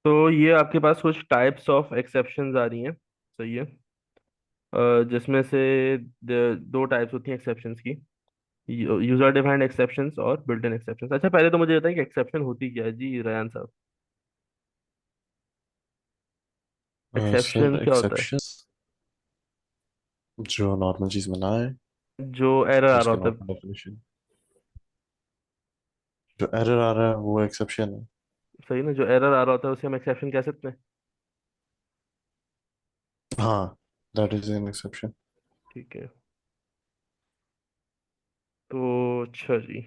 तो ये आपके पास कुछ टाइप्स ऑफ एक्सेप्शंस आ रही हैं। सही है। जिसमें से दो टाइप्स होती हैं एक्सेप्शंस की। यूजर डिफाइंड एक्सेप्शंस और बिल्ट इन एक्सेप्शंस। अच्छा, पहले तो मुझे बताइए कि एक्सेप्शन होती क्या है जी रयान साहब। एक्सेप्शन सर क्या होता है? एक्सेप्शंस जो नॉर्मल चीज में ना है, जो एरर आ रहा उसके होता है। Normal definition. जो एरर आ रहा है वो एक्सेप्शन है। सही ना, जो एरर आ रहा होता है उसे हम एक्सेप्शन कह सकते हैं। हाँ, दैट इज एन एक्सेप्शन। ठीक है। तो अच्छा जी।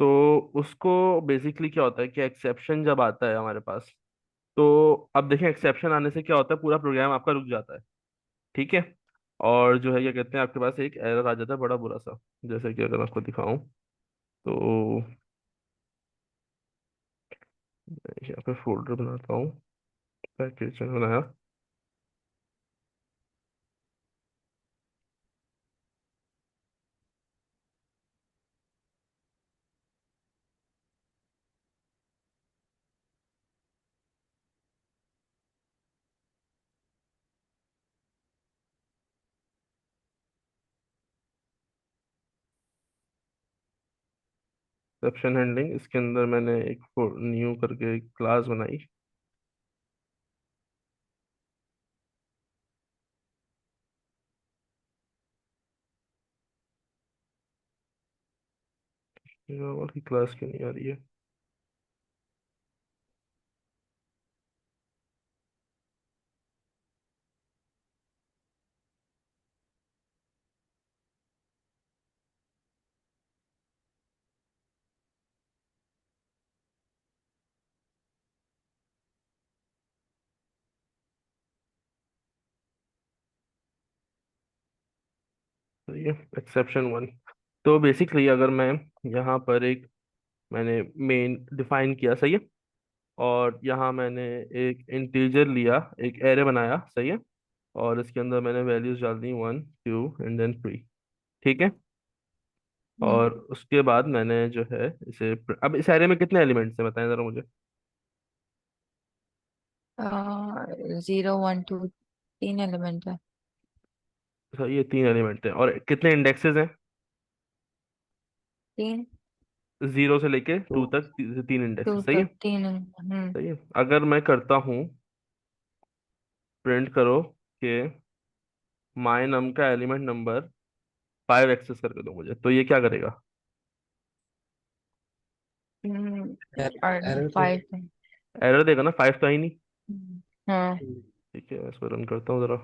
तो उसको बेसिकली क्या होता है कि एक्सेप्शन जब आता है हमारे पास, तो अब देखें एक्सेप्शन आने से क्या होता है, पूरा प्रोग्राम आपका रुक जाता है। ठीक है। और जो है क्या कहते हैं, आपके पास एक एरर आ जाता है बड़ा बुरा सा। जैसे कि अगर आपको दिखाऊं तो मैं यहाँ पे फोल्डर बनाता हूँ। पैकेज बनाया। एक्सेप्शन हैंडलिंग, इसके अंदर मैंने एक न्यू करके एक क्लास बनाई। की क्लास क्यों नहीं आ रही है? तो ये एक्सेप्शन वन। तो बेसिकली अगर मैं यहाँ पर एक मैंने मेन डिफाइन किया, सही है। और यहाँ मैंने एक इंटीजर लिया, एक एरे बनाया, सही है। और इसके अंदर मैंने वैल्यूज डाल दी 1 2 एंड देन 3। ठीक है। हम्म। और उसके बाद मैंने जो है इसे अब इस एरे में कितने एलिमेंट्स हैं बताएं जरा मुझे। 0 1 2 3 एलिमेंट है। अच्छा, ये 3 एलिमेंट हैं और कितने इंडेक्सेस हैं? 3। 0 से लेके टू 2 तक 3 इंडेक्सेस, टू सही है। तक 3। सही है। अगर मैं करता हूँ प्रिंट करो कि माय नम का एलिमेंट नंबर 5 एक्सेस करके दो मुझे, तो ये क्या करेगा? और एरर तो 5 है। एरर देगा ना, 5 तो ही नहीं। हाँ। ठीक है, मैं इसको रन करता हूँ जरा।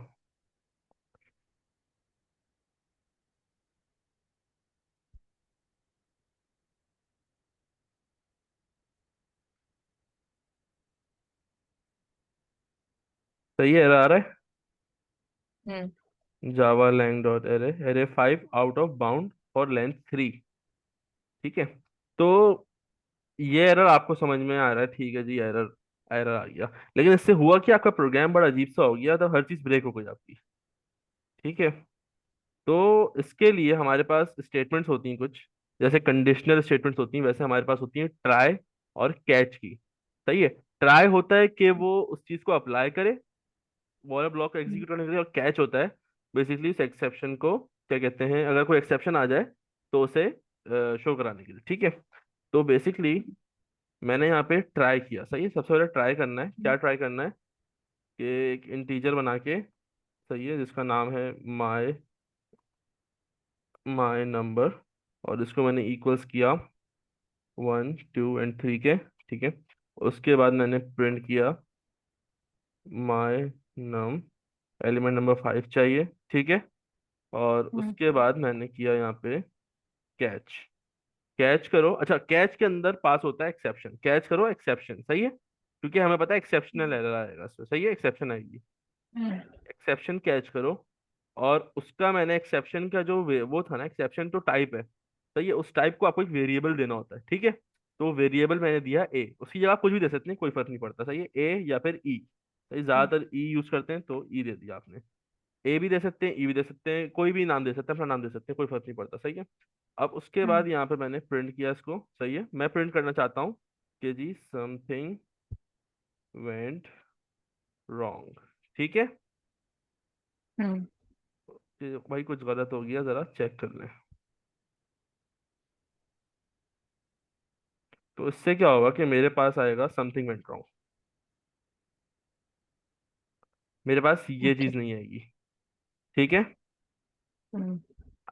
सही है, एरर आ रहा है। Hmm. Java lang dot array, array 5 out of bound for length 3। ठीक है। तो ये एरर आपको समझ में आ रहा है, ठीक है जी, एरर एरर आ गया। लेकिन इससे हुआ कि आपका प्रोग्राम बड़ा अजीब सा हो गया, तो हर चीज ब्रेक हो गई आपकी। ठीक है। तो इसके लिए हमारे पास स्टेटमेंट्स होती हैं कुछ। जैसे कंडीशनल स्टेटमेंट्स होती हैं, वैसे हमारे पास होती हैं ट्राई और कैच की। सही है। ट्राई होता है कि वो उस चीज को अप्लाई करे, वाला ब्लॉक को एग्जीक्यूट करने के लिए। और कैच होता है बेसिकली इस एक्सेप्शन को, क्या कहते हैं, अगर कोई एक्सेप्शन आ जाए तो उसे शो कराने के लिए। ठीक है। तो बेसिकली मैंने यहाँ पे ट्राई किया, सही है। सबसे पहले ट्राई करना है, क्या ट्राई करना है कि एक इंटीजर बना के, सही है, जिसका नाम है माय माय नंबर। और इसको मैंने इक्वल्स किया 1 2 एंड 3 के। ठीक है। उसके बाद मैंने प्रिंट किया माय नम, एलिमेंट नंबर 5 चाहिए। ठीक है। और उसके बाद मैंने किया यहाँ पे कैच। कैच करो, अच्छा, कैच के अंदर पास होता है एक्सेप्शन, कैच करो एक्सेप्शन, सही है, क्योंकि हमें पता है एक्सेप्शनल एरर आएगा इसमें, सही है, एक्सेप्शन आएगी। एक्सेप्शन कैच करो। और उसका मैंने एक्सेप्शन का जो वो था ना, एक्सेप्शन तो टाइप है, सही है, उस टाइप को आपको एक वेरिएबल देना होता है। ठीक है। तो वेरिएबल मैंने दिया ए, उसकी जगह आप कुछ भी दे सकते हैं, कोई फर्क नहीं पड़ता, सही है, ए या फिर ई। सही, ज्यादातर ई यूज करते हैं तो ई दे दिया आपने। ए भी दे सकते हैं, ई भी दे सकते हैं, कोई भी नाम दे सकते हैं, अपना नाम दे सकते हैं, कोई फर्क नहीं पड़ता, सही है। अब उसके बाद यहाँ पे मैंने प्रिंट किया इसको, सही है, मैं प्रिंट करना चाहता हूँ कि जी समथिंग वेंट रॉन्ग। ठीक है, हम्म। कि भाई कुछ गलत हो गया, जरा चेक कर लें। तो इससे क्या होगा कि मेरे पास आएगा समथिंग वेंट रॉन्ग, मेरे पास ये ओके। चीज नहीं आएगी। ठीक है। हम्म।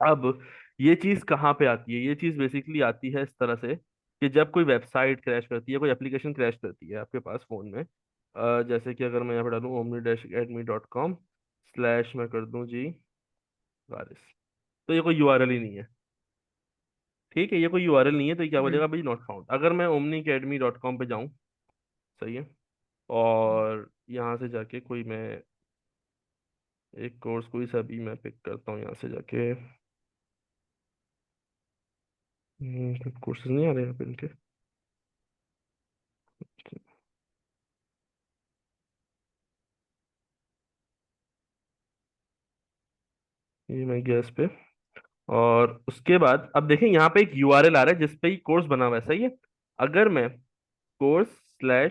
अब ये चीज कहाँ पे आती है? ये चीज बेसिकली आती है इस तरह से कि जब कोई वेबसाइट क्रैश करती है, कोई एप्लीकेशन क्रैश करती है आपके पास फोन में, जैसे कि अगर मैं यहाँ पे डालूँ omni-academy.com/ मैं कर दूं जी वारिस, तो ये कोई यूआरएल ही नहीं है। ठीक है, ये कोई यूआरएल नहीं है, तो ये क्या हम्म। बोलेगा भाई नॉट फाउंड। अगर मैं omni-academy.com पे जाऊँ, सही है, और यहाँ से जाके कोई मैं एक कोर्स कोई सा भी मैं पिक करता हूँ यहाँ से जाके, कोर्सेज नहीं आ रहे यहाँ पे इनके। ये मैं गया इस पे, और उसके बाद अब देखें यहाँ पे एक यूआरएल आ रहा है जिस पे ये कोर्स बना हुआ है, सही है। अगर मैं कोर्स/एम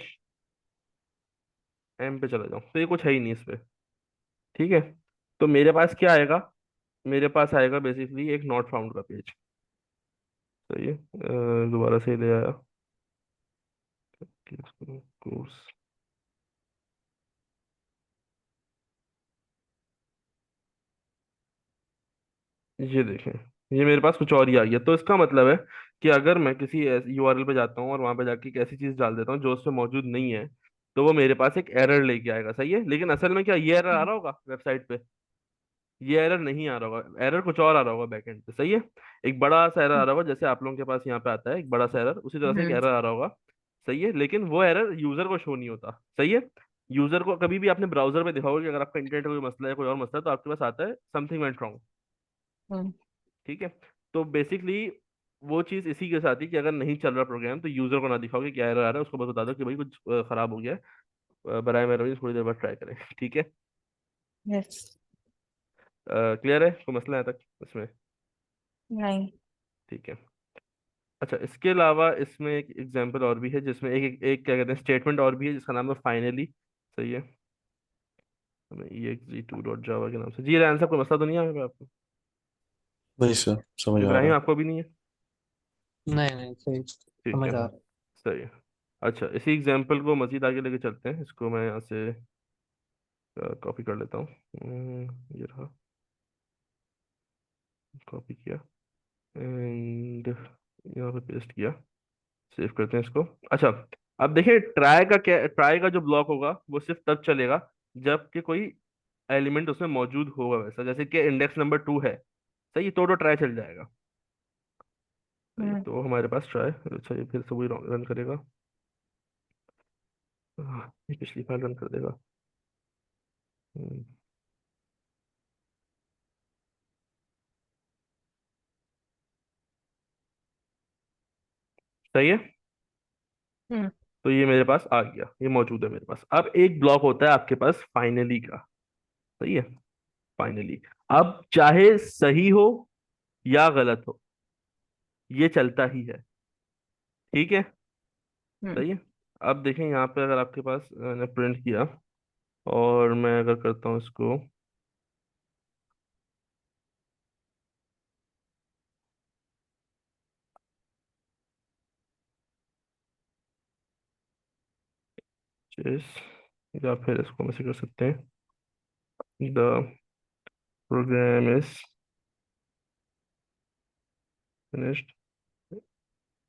पे चला जाऊँ तो ये कुछ है ही नहीं इस पे। ठीक है, तो मेरे पास क्या आएगा? मेरे पास आएगा बेसिकली एक नॉट फाउंड का पेज। सही है, दोबारा से ले आया कोर्स। ये देखें, ये मेरे पास कुछ और ही आ गया। तो इसका मतलब है कि अगर मैं किसी यूआरएल पे जाता हूँ और वहां पे जाके एक ऐसी चीज डाल देता हूँ जो उसमें मौजूद नहीं है, तो वो मेरे पास एक एरर लेके आएगा। सही है, लेकिन असल में क्या ये एरर आ रहा होगा वेबसाइट पे? ये एरर नहीं आ रहा होगा, एरर कुछ और आ रहा होगा बैकएंड पे। सही है, एक बड़ा सा एरर आ रहा होगा, जैसे आप लोगों के पास यहाँ पे आता है एक बड़ा सा एरर, उसी तरह से एक हम्म। एरर आ रहा होगा। सही है, लेकिन वो एरर यूजर को शो नहीं होता। सही है, यूजर को कभी भी आपने ब्राउजर पे देखा होगा कि अगर आपका इंटरनेट का कोई मसला है, कोई और मसला है, तो आपके पास आता है समथिंग वेंट रॉन्ग। हम्म। ठीक है, तो बेसिकली वो चीज इसी के साथ ही कि अगर नहीं चल रहा प्रोग्राम तो यूजर को ना दिखाओ कि क्या एरर आ रहा है, उसको बस बता दो कि भाई कुछ खराब हो गया है, बराए मेहरबानी थोड़ी देर बाद ट्राई करें। ठीक है, यस। क्लियर है? कोई मसला है तक इसमें? नहीं। ठीक है। अच्छा, इसके अलावा इसमें एक एग्जांपल और भी है जिसमें एक क्या कहते हैं स्टेटमेंट और भी है जिसका नाम है फाइनली। सही है, हमें exe2.java के नाम से। जी रैन साहब, कोई मसला तो नहीं आया आपको? नहीं सर, समझ आ इब्राहिम रहा आपको भी नहीं है? है। नहीं नहीं, सही ठीक है, समझ आ रहा सही है। अच्छा, इसी एग्जांपल को मजीद आगे लेके चलते हैं। इसको मैं यहाँ से कॉपी कर लेता हूँ। ये रहा, कॉपी किया एंड यहाँ पे पेस्ट किया। सेव करते हैं इसको। अच्छा, अब देखिए ट्राई का क्या, ट्राई का जो ब्लॉक होगा वो सिर्फ तब चलेगा जबकि कोई एलिमेंट उसमें मौजूद होगा, वैसा जैसे कि इंडेक्स नंबर 2 है। सही है, तो ट्राई चल जाएगा। सही है, हम्म। तो हमारे पास ट्राई, अच्छा ये फिर से वही रन करेगा। ये पिछली बार रन कर देगा। हम्म, सही है, हम्म। तो ये मेरे पास आ गया, ये मौजूद है मेरे पास। अब एक ब्लॉक होता है आपके पास फाइनली का। सही है, फाइनली अब चाहे सही हो या गलत हो, ये चलता ही है। ठीक है, हम्म। सही है। अब देखें यहाँ पे अगर आपके पास मैंने प्रिंट किया और मैं अगर करता हूँ इसको, जिस, या फिर इसको हम ऐसे कर सकते हैं, the program is finished,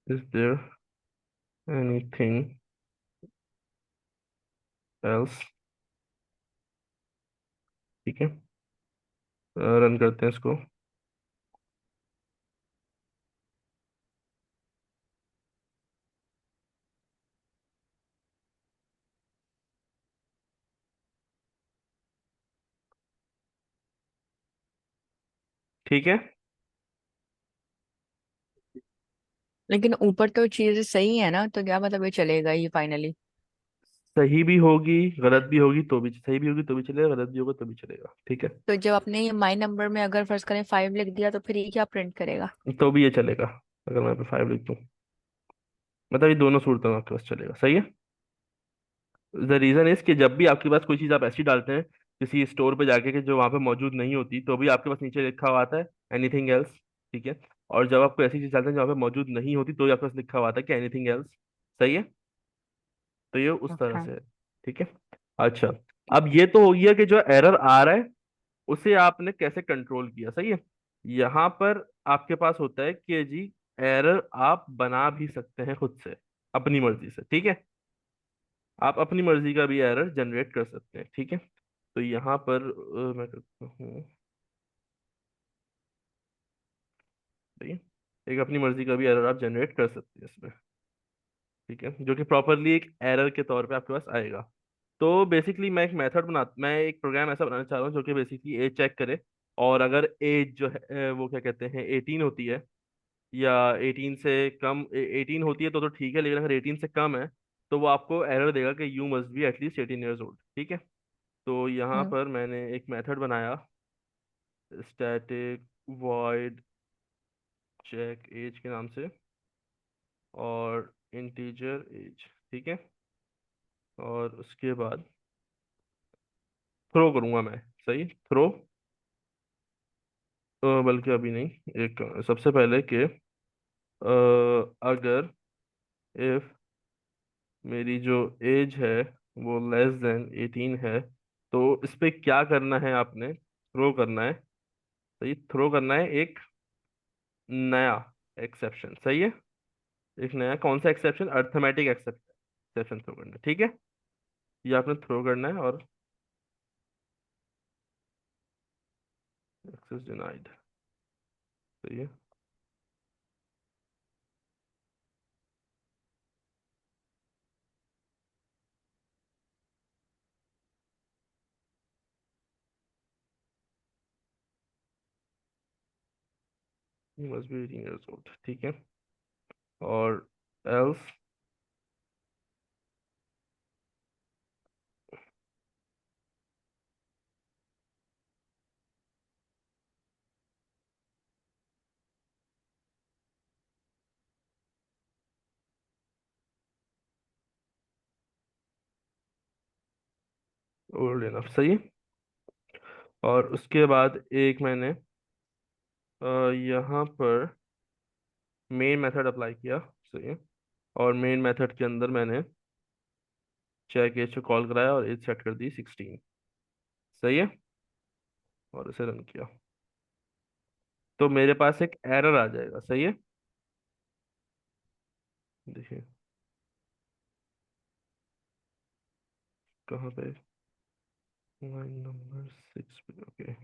is there anything else. ठीक है, रन करते हैं इसको। ठीक है, लेकिन ऊपर तो चीजें सही है ना, तो क्या मतलब ये चलेगा ये फाइनली? सही भी होगी गलत भी होगी तो भी, सही भी होगी तो भी चलेगा, गलत भी होगा तो भी चलेगा। ठीक है, तो जब आपने ये माई नंबर में अगर फर्ज करें 5 लिख दिया, तो फिर ये क्या प्रिंट करेगा? तो भी ये चलेगा अगर मैं पे 5 लिख दूँ। मतलब ये दोनों सूरतों में आपके पास चलेगा, सही है। द रीजन इज कि जब भी आपके पास कोई चीज़ आप ऐसी डालते हैं किसी स्टोर पे जाके कि जो वहाँ पे मौजूद नहीं होती, तो भी आपके पास नीचे लिखा हुआ आता है एनीथिंग एल्स। ठीक है। और जब आप कोई ऐसी चीज़ डालते हैं जो वहाँ पे मौजूद नहीं होती, तो भी आपके पास लिखा हुआ आता है कि एनीथिंग एल्स। सही है। तो ये उस तरह ओके। से है। ठीक है। अच्छा, अब ये तो हो गया कि जो एरर आ रहा है उसे आपने कैसे कंट्रोल किया, सही है। यहाँ पर आपके पास होता है कि जी एरर आप बना भी सकते हैं खुद से, अपनी मर्जी से। ठीक है। आप अपनी मर्जी का भी एरर जनरेट कर सकते हैं। ठीक है। तो यहाँ पर मैं करता हूँ, ठीक है, एक अपनी मर्जी का भी एरर आप जनरेट कर सकते हैं इसमें। ठीक है, जो कि प्रॉपरली एक एरर के तौर पे आपके पास आएगा। तो बेसिकली मैं एक प्रोग्राम ऐसा बनाना चाह रहा हूँ जो कि बेसिकली एज चेक करे। और अगर एज जो है वो क्या कहते हैं 18 होती है, या 18 से कम, 18 होती है तो ठीक है, लेकिन अगर 18 से कम है तो वो आपको एरर देगा कि you must be at least 18 years old. ठीक है। तो यहाँ हम्म। पर मैंने एक मेथड बनाया, स्टैटिक वॉइड चेक एज के नाम से, और इंटीजर एज। ठीक है। और उसके बाद थ्रो करूंगा मैं, सही थ्रो। बल्कि अभी नहीं, एक सबसे पहले कि अगर इफ मेरी जो एज है वो लेस देन 18 है, तो इस पे क्या करना है, आपने थ्रो करना है। सही, थ्रो करना है एक नया एक्सेप्शन। सही है। एक नया कौन सा एक्सेप्शन, अर्थमेटिक एक्सेप्शन थ्रो करना है। ठीक है। ये आपने थ्रो करना है, और एक्सेस डिनाइड। सही है। You must be 18 years old. ठीक है। और एल्स ओल्ड इनफ। सही है। और उसके बाद एक मैंने यहाँ पर मेन मेथड अप्लाई किया। सही है। और मेन मेथड के अंदर मैंने चेक एज को कॉल कराया और एज सेट कर दी 16। सही है। और इसे रन किया तो मेरे पास एक एरर आ जाएगा। सही है। देखिए कहाँ पे, लाइन नंबर 6 पे। ओके।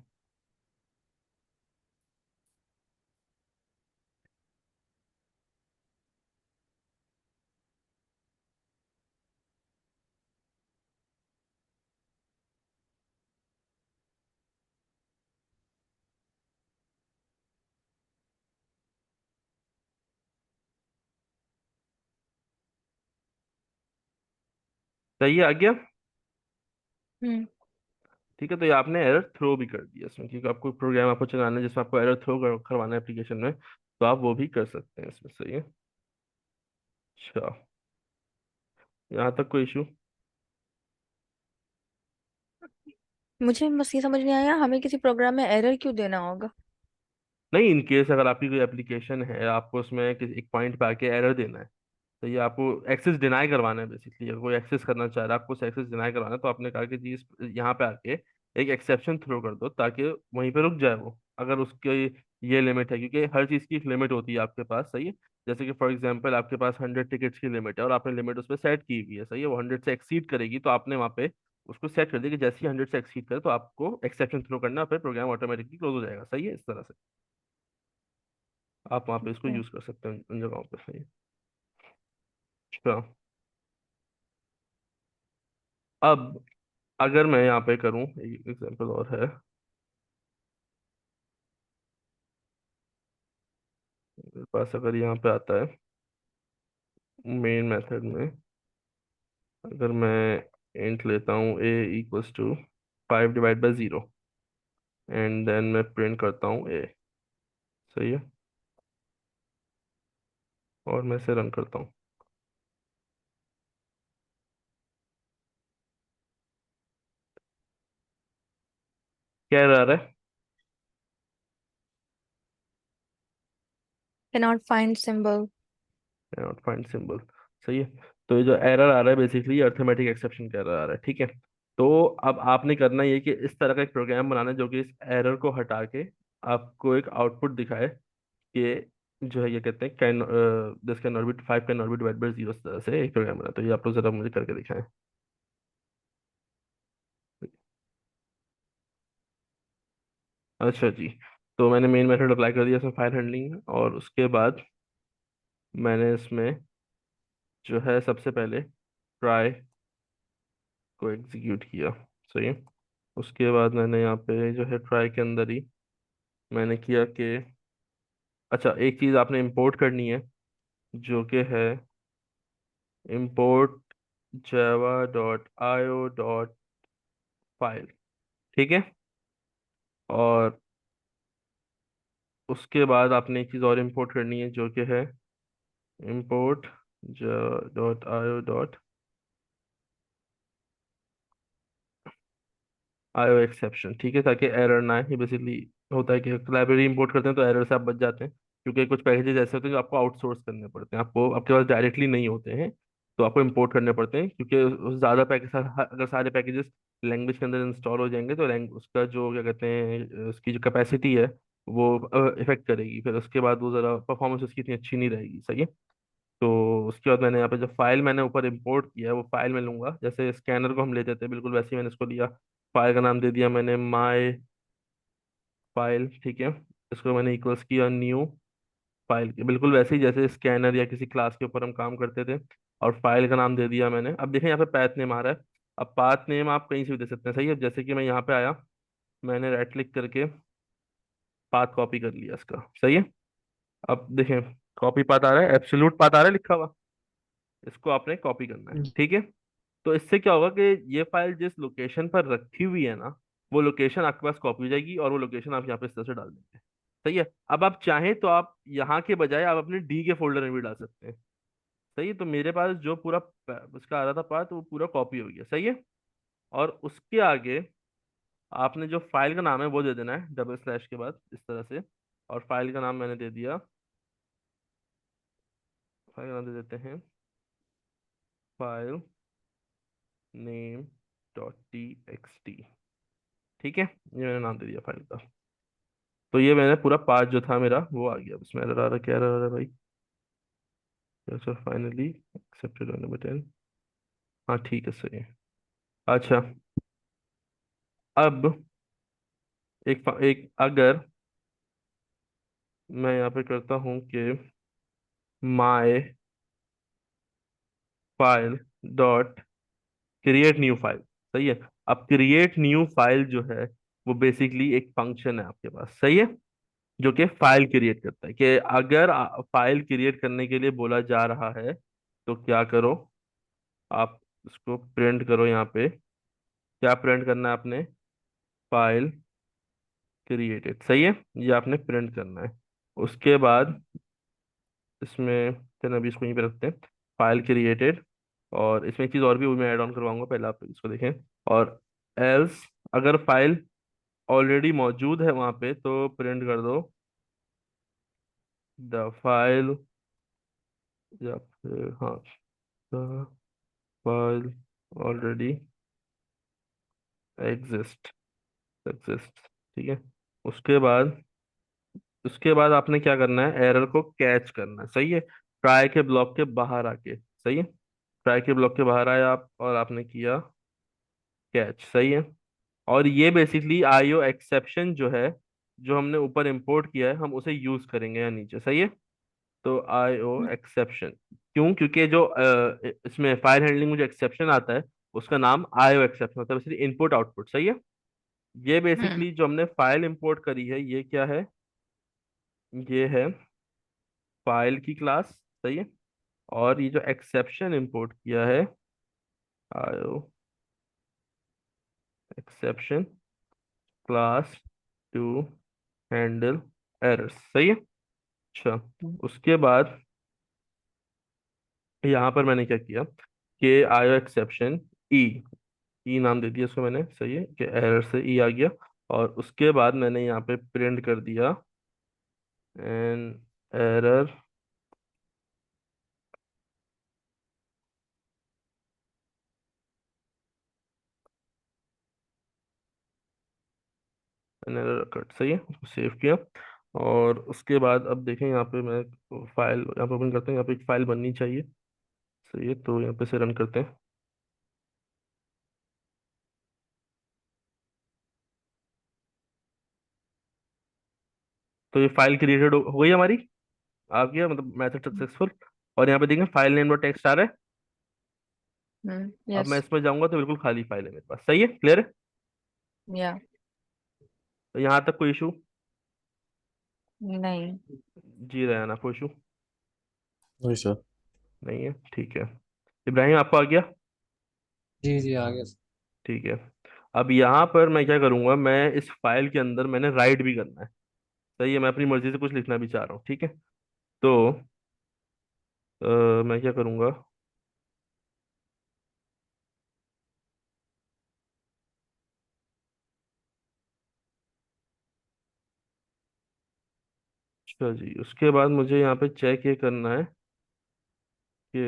सही है, आ गया। हम्म। ठीक है। तो ये आपने एरर थ्रो भी कर दिया इसमें, क्योंकि आपको प्रोग्राम आपको चलाना है जिसमें आपको एरर थ्रो करवाना है एप्लीकेशन में, तो आप वो भी कर सकते हैं इसमें। सही है। अच्छा, यहाँ तक कोई इशू? मुझे बस ये समझ नहीं आया, हमें किसी प्रोग्राम में एरर क्यों देना होगा? नहीं, इन केस अगर आपकी कोई एप्लीकेशन है, आपको उसमें एक पॉइंट पे आके एरर देना है, तो ये आपको एक्सेस डिनाई करवाना है बेसिकली। अगर कोई एक्सेस करना चाह रहा है, आपको एक्सेस डिनाई करवाना है, तो आपने कहा कि जी यहाँ पे आके एक एक्सेप्शन थ्रो कर दो ताकि वहीं पे रुक जाए वो, अगर उसके ये लिमिट है, क्योंकि हर चीज़ की एक लिमिट होती है आपके पास। सही है। जैसे कि फॉर एग्जांपल आपके पास 100 टिकट्स की लिमिट है और आपने लिमिट उस पर सेट की हुई है। सही है। वो 100 से एक्सीड करेगी, तो आपने वहाँ पे उसको सेट कर दिया कि जैसे ही 100 से एक्सीड करे तो आपको एक्सेप्शन थ्रो करना, फिर प्रोग्राम ऑटोमेटिकली क्लोज हो जाएगा। सही है। इस तरह से आप वहाँ पे ठीक इसको है। यूज़ कर सकते हैं उन जगहों पे। सही है। अच्छा, अब अगर मैं यहाँ पे करूँ, एक एग्जांपल और है। मेरे पास अगर यहाँ पे आता है मेन मेथड में, अगर मैं इंट लेता हूँ ए इक्वल्स टू 5/0, एंड देन मैं प्रिंट करता हूँ ए। सही है। और मैं इसे रन करता हूँ। क्या एरर आ रहा है? cannot find symbol। Not find symbol. सही है। तो ये जो एरर आ रहा है बेसिकली अर्थमेटिक एक्सेप्शन का एरर आ रहा है, ठीक है। तो अब आपने करना ये कि इस तरह का एक प्रोग्राम बनाना है जो कि इस एरर को हटा के आपको एक आउटपुट दिखाए कि जो है ये कहते हैं can this can not be 5 can not be divide by 0, इस तरह से एक प्रोग्राम बना। तो ये आप लोग जरा मुझे करके दिखाएं। अच्छा जी। तो मैंने मेन मेथड अप्लाई कर दिया इसमें फाइल हैंडलिंग में, और उसके बाद मैंने इसमें जो है सबसे पहले ट्राई को एग्जीक्यूट किया। सही है। उसके बाद मैंने यहाँ पे जो है ट्राई के अंदर ही मैंने किया कि अच्छा, एक चीज़ आपने इंपोर्ट करनी है जो कि है import java.io.file, ठीक है। और उसके बाद आपने एक चीज़ और इंपोर्ट करनी है जो कि है import java.io.io एक्सेप्शन, ठीक है, ताकि एरर ना आए। ये बेसिकली होता है कि लाइब्रेरी इंपोर्ट करते हैं तो एरर से आप बच जाते हैं, क्योंकि कुछ पैकेजेस ऐसे होते हैं जो आपको आउटसोर्स करने पड़ते हैं, आपको आपके पास डायरेक्टली नहीं होते हैं, तो आपको इंपोर्ट करने पड़ते हैं, क्योंकि ज़्यादा पैकेज अगर सारे पैकेजेस लैंग्वेज के अंदर इंस्टॉल हो जाएंगे तो उसका जो क्या कहते हैं उसकी जो कैपेसिटी है वो इफेक्ट करेगी, फिर उसके बाद वो ज़रा परफॉर्मेंस उसकी इतनी अच्छी नहीं रहेगी। सही है। तो उसके बाद मैंने यहाँ पे जो फाइल मैंने ऊपर इंपोर्ट किया है वो फाइल में लूंगा, जैसे स्कैनर को हम लेते थे बिल्कुल वैसे ही मैंने इसको लिया। फाइल का नाम दे दिया मैंने माई फाइल, ठीक है। इसको मैंने इक्वल्स किया न्यू फाइल के, बिल्कुल वैसे ही जैसे स्कैनर या किसी क्लास के ऊपर हम काम करते थे। और फाइल का नाम दे दिया मैंने। अब देखें यहाँ पे पाथ नेम आ रहा है। अब पाथ नेम आप कहीं से भी दे सकते हैं। सही है। जैसे कि मैं यहाँ पे आया, मैंने राइट क्लिक करके पाथ कॉपी कर लिया इसका। सही है। अब देखें, कॉपी पाथ आ रहा है, एब्सोल्यूट पाथ आ रहा है लिखा हुआ। इसको आपने कॉपी करना है, ठीक है। तो इससे क्या होगा कि ये फाइल जिस लोकेशन पर रखी हुई है ना, वो लोकेशन आपके पास कॉपी हो जाएगी, और वो लोकेशन आप यहाँ पे इस तरह से डाल देंगे। सही है। अब आप चाहें तो आप यहाँ के बजाय आप अपने डी के फोल्डर में भी डाल सकते हैं। सही है। तो मेरे पास जो पूरा उसका आ रहा था पाथ वो पूरा कॉपी हो गया। सही है। और उसके आगे आपने जो फाइल का नाम है वो दे देना है डबल स्लैश के बाद इस तरह से। और फाइल का नाम मैंने दे दिया, फाइल का नाम दे देते हैं file name dot T x T, ठीक है। ये मैंने नाम दे दिया फाइल का। तो ये मैंने पूरा पार्ट जो था मेरा वो आ गया। उसमें एरर आ रहा, क्या एरर आ रहा है भाई? Sir finally accepted on number 10। हाँ ठीक है, सही है। अच्छा, अब एक अगर मैं यहाँ पे करता हूँ कि my file dot create new file. सही है। अब क्रिएट न्यू फाइल जो है वो बेसिकली एक फंक्शन है आपके पास। सही है। जो कि फाइल क्रिएट करता है कि अगर फाइल क्रिएट करने के लिए बोला जा रहा है तो क्या करो, आप उसको प्रिंट करो। यहाँ पे क्या प्रिंट करना है आपने? File created. सही है। ये आपने प्रिंट करना है। उसके बाद इसमें चलो अभी इसको यहीं पे रखते हैं, फाइल क्रिएटेड। और इसमें एक चीज़ और भी मैं ऐड ऑन करवाऊंगा, पहले आप इसको देखें। और एल्स, अगर फाइल ऑलरेडी मौजूद है वहां पे तो प्रिंट कर दो द फाइल, या फिर हाँ the file already exist exist, ठीक है। उसके बाद उसके बाद आपने क्या करना है, एरर को कैच करना है। सही है। ट्राई के ब्लॉक के बाहर आके। सही है। ट्राई के ब्लॉक के बाहर आए आप और आपने किया कैच। सही है। और ये बेसिकली आईओ एक्सेप्शन जो है, जो हमने ऊपर इंपोर्ट किया है, हम उसे यूज करेंगे यहाँ नीचे। सही है। तो आईओ एक्सेप्शन, क्यों? क्योंकि जो इसमें फाइल हैंडलिंग में जो एक्सेप्शन आता है उसका नाम आईओ एक्सेप्शन होता है, बेसिकली इनपुट आउटपुट। सही है। ये हम्म। बेसिकली जो हमने फाइल इंपोर्ट करी है ये क्या है? ये है फाइल की क्लास। सही है। और ये जो एक्सेप्शन इंपोर्ट किया है, IO exception class to handle errors. सही है। अच्छा, उसके बाद यहाँ पर मैंने क्या किया कि आयो एक्सेप्शन ई, ई नाम दे दिया उसको मैंने। सही है कि एरर से ई आ गया। और उसके बाद मैंने यहाँ पे प्रिंट कर दिया an error, an error cut, सही है, उसको सेव किया। और उसके बाद अब देखें यहाँ पे मैं फाइल यहाँ पे ओपन करते हैं, यहाँ पे एक फाइल बननी चाहिए। सही है, तो यहाँ पे से रन करते हैं। तो ये फाइल क्रिएटेड हो गई हमारी, आ गया मतलब मेथड सक्सेसफुल। और यहाँ पे देखें फाइल नेम डॉट टेक्स्ट आ रहा है। अब मैं यस। इसमें जाऊंगा तो बिल्कुल खाली फाइल है मेरे पास, सही है, क्लियर है। या। तो यहाँ तक कोई इशू नहीं। जी रहा है ना, कोई इशू वही सर। नहीं है, ठीक है। इब्राहिम आपको आ गया, जी जी आ गया सर। ठीक है। अब यहाँ पर मैं क्या करूंगा, मैं इस फाइल के अंदर मैंने राइट भी करना है। सही है, मैं अपनी मर्जी से कुछ लिखना भी चाह रहा हूँ, ठीक है। तो मैं क्या करूंगा, अच्छा जी, उसके बाद मुझे यहाँ पे चेक ये करना है कि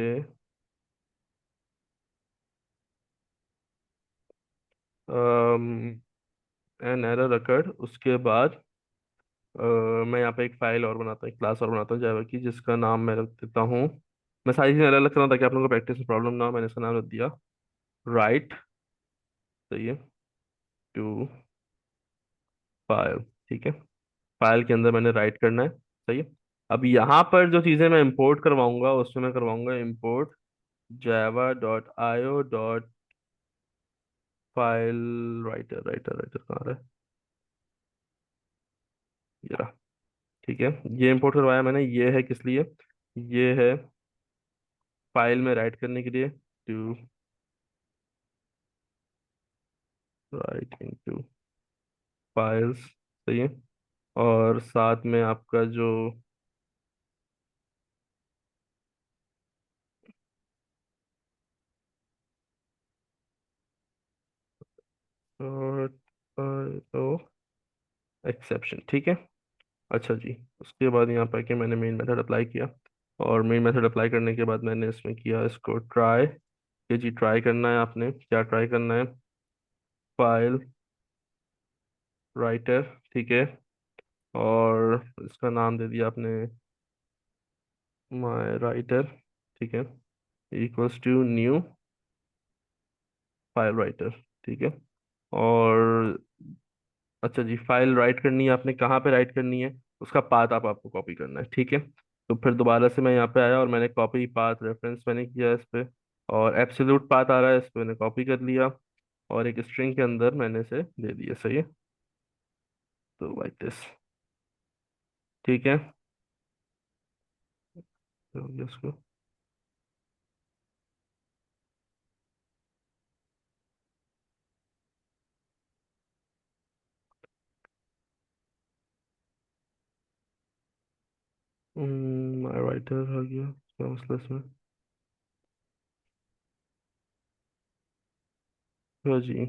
एन एरर अकर्ड। उसके बाद अ, मैं यहाँ पे एक फाइल और बनाता हूँ, एक क्लास और बनाता हूँ जावा की, जिसका नाम मैं रख देता हूँ। मैं सारी चीज़ें अलग अलग करना ताकि आप लोगों को प्रैक्टिस में प्रॉब्लम ना हो। मैंने इसका नाम रख दिया राइट, सही है, टू फाइल, ठीक है। फाइल के अंदर मैंने राइट करना है, सही है। अब यहाँ पर जो चीज़ें मैं इंपोर्ट करवाऊंगा उसमें मैं करवाऊंगा import Java dot IO dot file writer, writer writer कहाँ रहा है, ये रहा, ठीक है। ये इंपोर्ट करवाया मैंने, ये है किस लिए, ये है फाइल में राइट करने के लिए, टू राइट इनटू फाइल्स, सही है। और साथ में आपका जो एक्सेप्शन, ठीक है। अच्छा जी, उसके बाद यहाँ पर कि मैंने मेन मेथड अप्लाई किया। और मेन मेथड अप्लाई करने के बाद मैंने इसमें किया इसको ट्राई, कि जी ट्राई करना है, आपने क्या ट्राई करना है, फाइल राइटर, ठीक है। और इसका नाम दे दिया आपने माय राइटर, ठीक है, equals to new file writer, ठीक है। और अच्छा जी, फाइल राइट करनी है आपने, कहाँ पे राइट करनी है, उसका पाथ आपको कॉपी करना है, ठीक है। तो फिर दोबारा से मैं यहाँ पे आया और मैंने कॉपी पाथ रेफरेंस मैंने किया इस पे। और एब्सोल्यूट पाथ आ रहा है, इस पे मैंने कॉपी कर लिया और एक स्ट्रिंग के अंदर मैंने इसे दे दिया, सही है। तो लाइक दिस, ठीक है। तो हो गया उसको, माय राइटर आ गया, क्या मसला इसमें, तो जी,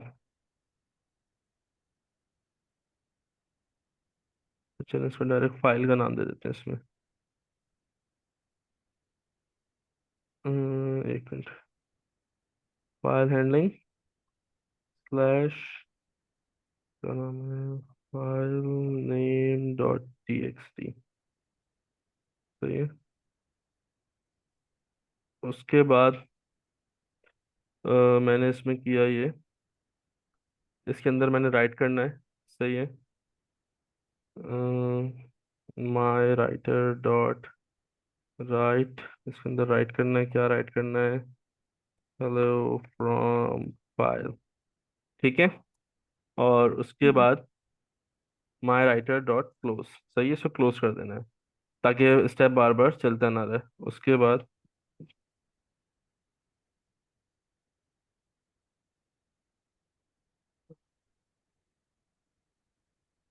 तो चलो इसको डायरेक्ट फाइल का नाम दे देते हैं इसमें। एक मिनट, फाइल हैंडलिंग स्लैश, क्या नाम है, file name dot T x T, सही है। उसके बाद मैंने इसमें किया ये, इसके अंदर मैंने राइट करना है, सही है। माय राइटर डॉट राइट, इसके अंदर राइट करना है, क्या राइट करना है, हेलो फ्रॉम फाइल, ठीक है। और उसके बाद माय राइटर डॉट क्लोज, सही है, इसको क्लोज कर देना है ताकि स्टेप बार बार चलता ना रहे। उसके बाद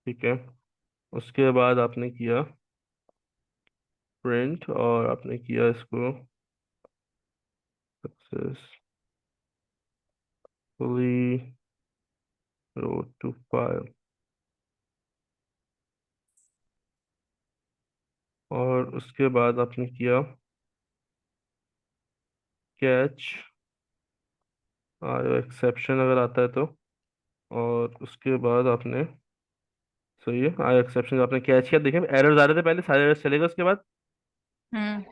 ठीक है, उसके बाद आपने किया प्रिंट और आपने किया इसको सक्सेसफुली रोड टू फाइल, और उसके बाद आपने किया कैच आयो एक्सेप्शन अगर आता है तो। और उसके बाद आपने, सही है, आयो एक्सेप्शन आपने कैच किया, देखिए एरर्स आ रहे थे पहले, सारे एरर्स चलेगा उसके बाद। हम्म।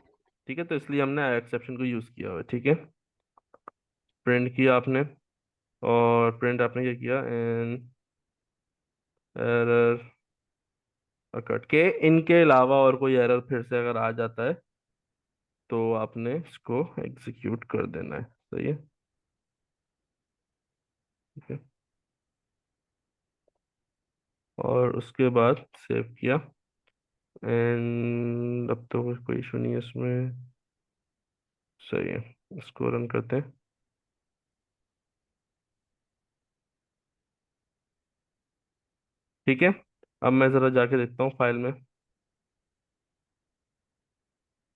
ठीक है, तो इसलिए हमने आयो एक्सेप्शन को यूज़ किया हुआ है। ठीक है, प्रिंट किया आपने, और प्रिंट आपने क्या किया, एन एरर कट के, इनके अलावा और कोई एरर फिर से अगर आ जाता है तो आपने इसको एग्जीक्यूट कर देना है। सही है, ठीक है। और उसके बाद सेव किया, एंड अब तो कोई इशू नहीं है इसमें। सही है, इसको रन करते हैं। ठीक है, अब मैं ज़रा जाके देखता हूँ फाइल में।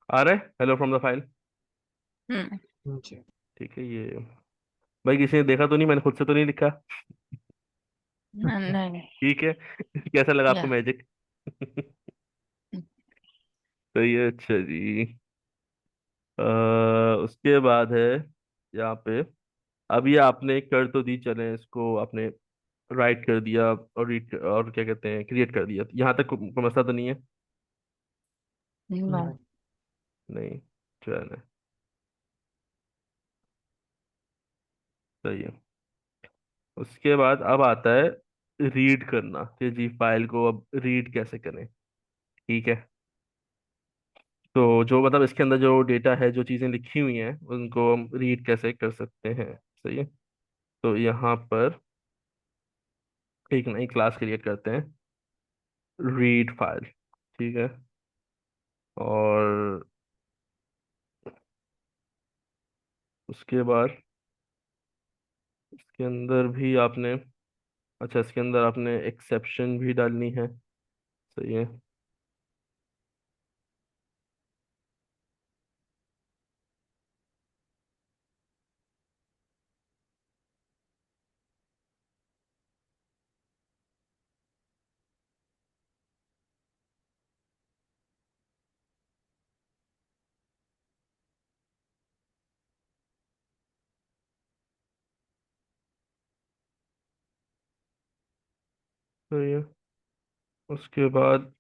आ रहा है हेलो फ्रॉम द फाइल। हम्म। जी। ठीक है, ये भाई किसी ने देखा तो नहीं, मैंने खुद से तो नहीं लिखा। नहीं। ठीक है। कैसा लगा आपको या। मैजिक? सही है, अच्छा जी। उसके बाद है यहाँ पे, अब ये आपने कर तो दी, चले इसको आपने राइट कर दिया और रीड और क्या कहते हैं, क्रिएट कर दिया, यहाँ तक कोई मसला तो नहीं है? नो। नहीं। नहीं, चले, सही है। उसके बाद अब आता है रीड करना, कि जी फाइल को अब रीड कैसे करें। ठीक है, तो जो मतलब इसके अंदर जो डेटा है, जो चीज़ें लिखी हुई हैं, उनको हम रीड कैसे कर सकते हैं। सही है, तो यहाँ पर एक नई क्लास क्रिएट करते हैं, रीड फाइल। ठीक है, और उसके बाद इसके अंदर भी आपने, अच्छा इसके अंदर आपने एक्सेप्शन भी डालनी है। सही है, सही है। उसके बाद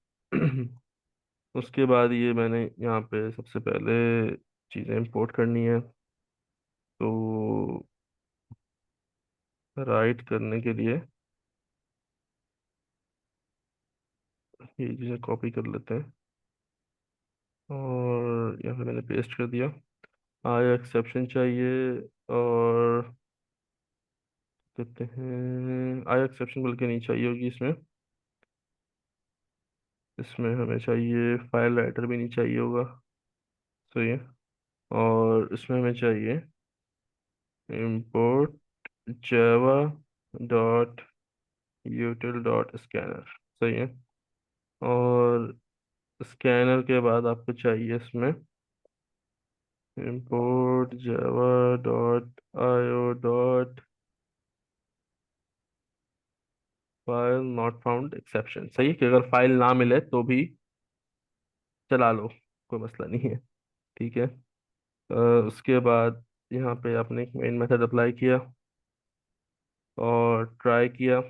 उसके बाद ये मैंने यहाँ पे सबसे पहले चीज़ें इंपोर्ट करनी है, तो राइट करने के लिए ये चीज़ें कॉपी कर लेते हैं, और यहाँ पे मैंने पेस्ट कर दिया। आया एक्सेप्शन चाहिए, और कहते हैं आया एक्सेप्शन बल्कि नहीं चाहिए होगी इसमें, इसमें हमें चाहिए फाइल राइटर भी नहीं चाहिए होगा। सही है, और इसमें हमें चाहिए import java dot util dot scanner. सही है, और स्कैनर के बाद आपको चाहिए इसमें import java dot io dot file not found exception. सही है, कि अगर फाइल ना मिले तो भी चला लो, कोई मसला नहीं है। ठीक है, उसके बाद यहाँ पे आपने एक मेन मेथड अप्लाई किया और ट्राई किया।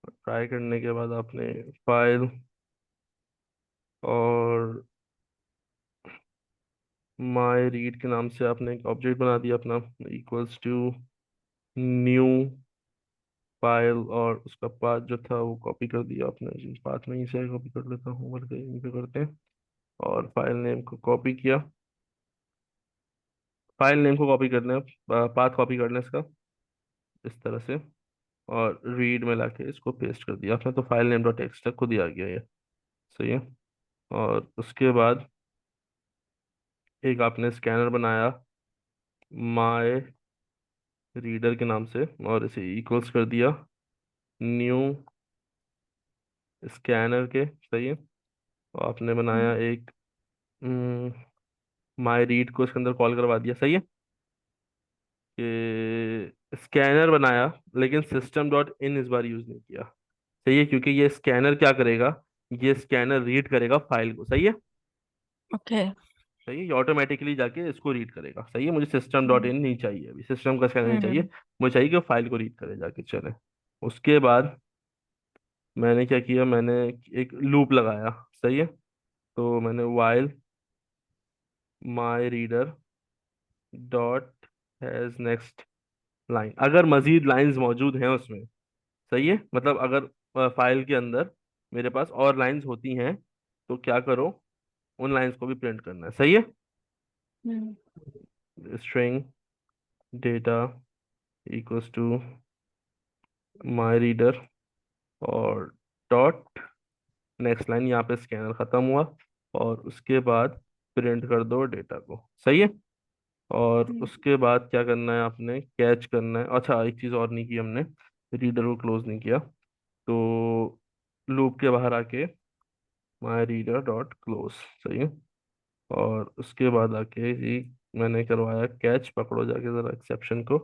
ट्राई करने के बाद आपने फाइल और माई रीड के नाम से आपने एक ऑब्जेक्ट बना दिया अपना, इक्वल्स टू न्यू फाइल, और उसका पाथ जो था वो कॉपी कर दिया आपने। पाथ में ही से कॉपी कर लेता हूँ, बल्कि यहीं पे करते हैं। और फाइल नेम को कॉपी किया, फाइल नेम को कॉपी करना है, पाथ कॉपी करना है इसका, इस तरह से। और रीड में लाके इसको पेस्ट कर दिया आपने, तो फाइल नेम डॉट टेक्स्ट तक खुद ही आ गया ये। सही है, और उसके बाद एक आपने स्कैनर बनाया माय रीडर के नाम से, और इसे इक्वल्स कर दिया न्यू स्कैनर के। सही है, और आपने बनाया एक माय रीड को इसके अंदर कॉल करवा दिया। सही है, कि स्कैनर बनाया लेकिन सिस्टम डॉट इन इस बार यूज नहीं किया। सही है, क्योंकि ये स्कैनर क्या करेगा, ये स्कैनर रीड करेगा फाइल को, सही है। ओके। सही है, ये ऑटोमेटिकली जाके इसको रीड करेगा, सही है। मुझे सिस्टम डॉट इन नहीं चाहिए, अभी सिस्टम का स्कैनर नहीं चाहिए। हम्म। मुझे चाहिए कि वो फाइल को रीड करे जाके, चले। उसके बाद मैंने क्या किया, मैंने एक लूप लगाया, सही है। तो मैंने while my reader dot has next line, अगर मजीद लाइंस मौजूद हैं उसमें, सही है। मतलब अगर फाइल के अंदर मेरे पास और लाइंस होती हैं, तो क्या करो, उन लाइंस को भी प्रिंट करना है, सही है। Hmm. String data equals to my reader और डॉट नेक्स्ट लाइन, यहाँ पे स्कैनर खत्म हुआ। और उसके बाद प्रिंट कर दो डेटा को, सही है। और हम्म। उसके बाद क्या करना है, आपने कैच करना है। अच्छा, एक चीज़ और नहीं की हमने, रीडर को क्लोज नहीं किया। तो लूप के बाहर आके माई रीडर डॉट क्लोज, सही है। और उसके बाद आके ही मैंने करवाया कैच, पकड़ो जाके ज़रा एक्सेप्शन को।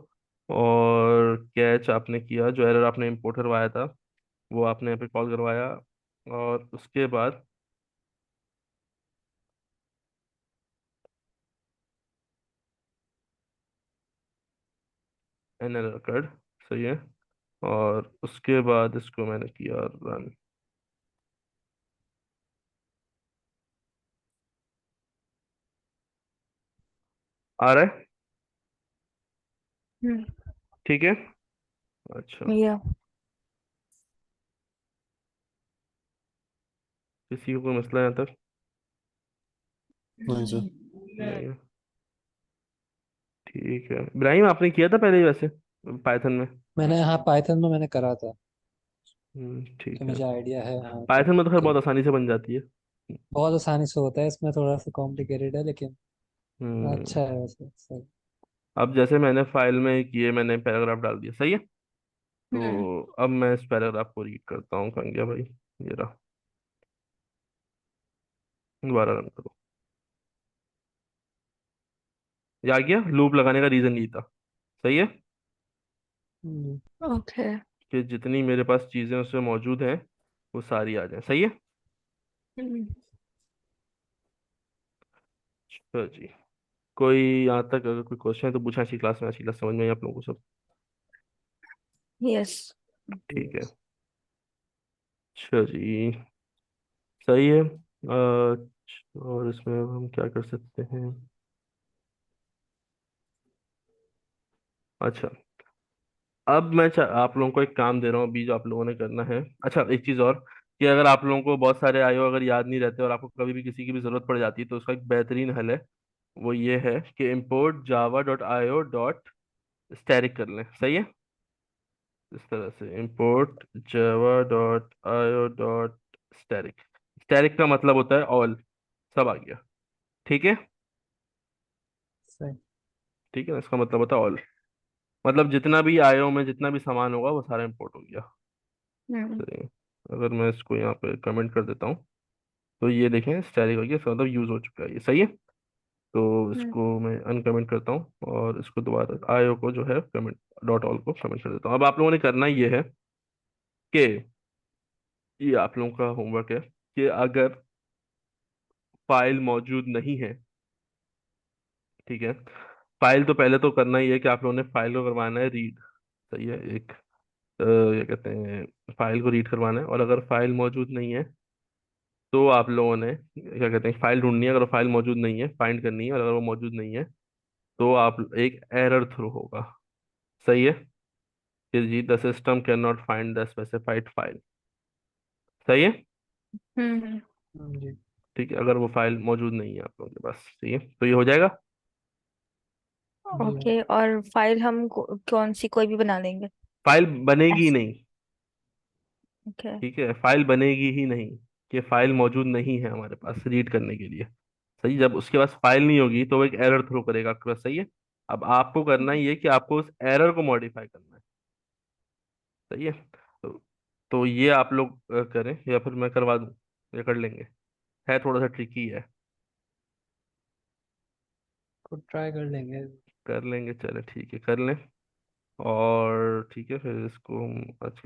और कैच आपने किया, जो एरर आपने इम्पोर्ट करवाया था वो आपने यहाँ पे कॉल करवाया। और उसके बाद एन एरर कार्ड, सही है। और उसके बाद इसको मैंने किया रन। आ रहा है, हम्म। ठीक है। अच्छा, या। किसी को कोई मसला है यहाँ तक? नहीं सर। नहीं है, ठीक है। इब्राहिम, आपने किया था पहले ही वैसे पाइथन में? मैंने, हाँ, पाइथन में मैंने करा था। कि ठीक है। मुझे आइडिया है, हाँ, तो पाइथन में तो खैर कर, बहुत आसानी से बन जाती है। बहुत आसानी से होता है। इसमें थोड़ा सा कॉम्प्लिकेटेड है, लेकिन हम्म। अच्छा है वैसे सही। अब जैसे मैंने फाइल में किए, मैंने पैराग्राफ डाल दिया, सही है। हम्म। तो अब मैं इस पैराग्राफ को रीड करता हूँ, कहाँ गया भाई, ये रहा। दोबारा रन करो। ये आ गया, लूप लगाने का रीजन ये था, सही है। हम्म, ओके। कि जितनी मेरे पास चीजें उसमें मौजूद हैं वो सारी आ जाए, सही है। हम्म। चलो जी। कोई यहाँ तक अगर कोई क्वेश्चन है तो पूछा, अच्छी क्लास में, अच्छी क्लास समझ में आई आप लोगों को सब? यस। ठीक है। अच्छा जी, सही है। और इसमें अब हम क्या कर सकते हैं? अच्छा, अब मैं आप लोगों को एक काम दे रहा हूँ अभी, जो आप लोगों ने करना है। अच्छा, एक चीज़ और, कि अगर आप लोगों को बहुत सारे आईओ अगर याद नहीं रहते और आपको कभी भी किसी की भी ज़रूरत पड़ जाती है, तो उसका एक बेहतरीन हल है। वो ये है कि import java dot IO dot static कर लें, सही है। इस तरह से import java dot IO dot static. Static का मतलब होता है ऑल, सब आ गया, ठीक है। सही। ठीक है ना, इसका मतलब होता है ऑल, मतलब जितना भी आईओ में जितना भी सामान होगा वो सारा इंपोर्ट हो गया। हम्म। सही है। अगर मैं इसको यहाँ पे कमेंट कर देता हूँ, तो ये देखें स्टैटिक हो गया, इसका मतलब यूज हो चुका है, ये सही है। तो हम्म। इसको मैं अनकमेंट करता हूँ और इसको दोबारा आईओ को जो है कमेंट डॉट ऑल को कमेंट कर देता हूँ। अब आप लोगों ने करना ये है कि ये आप लोगों का होमवर्क है कि अगर फाइल मौजूद नहीं है, ठीक है। फाइल तो पहले तो करना ही है कि आप लोगों ने फाइल को करवाना है रीड, सही है। एक ये कहते हैं फाइल को रीड करवाना है। और अगर फाइल मौजूद नहीं है तो आप लोगों ने क्या कहते हैं, फाइल ढूंढनी है। अगर फाइल मौजूद नहीं है, फाइंड करनी है। और अगर वो मौजूद नहीं है तो आप एक एरर थ्रो होगा, सही है। कि जी the system can not find the specified file, सही है। हम्म। जी। ठीक है, अगर वो फाइल मौजूद नहीं है आप लोगों के पास, सही है, तो ये हो जाएगा। जी हाँ। ओके। और फाइल हम कौन सी कोई भी बना लेंगे? फाइल बनेगी ही एस। नहीं, ओके। ठीक है, फाइल बनेगी ही नहीं। कि फाइल मौजूद नहीं है हमारे पास रीड करने के लिए, सही। जब उसके पास फाइल नहीं होगी तो वो एक एरर थ्रो करेगा आपके पास, सही है। अब आपको करना ही है कि आपको उस एरर को मॉडिफाई करना है, सही है। तो, तो ये आप लोग करें या फिर मैं करवा दूं, ये कर लेंगे। है थोड़ा सा ट्रिकी है। को ट्राई कर लेंगे। कर लेंगे, चले ठीक है, कर लें। और ठीक है, फिर इसको हम आज के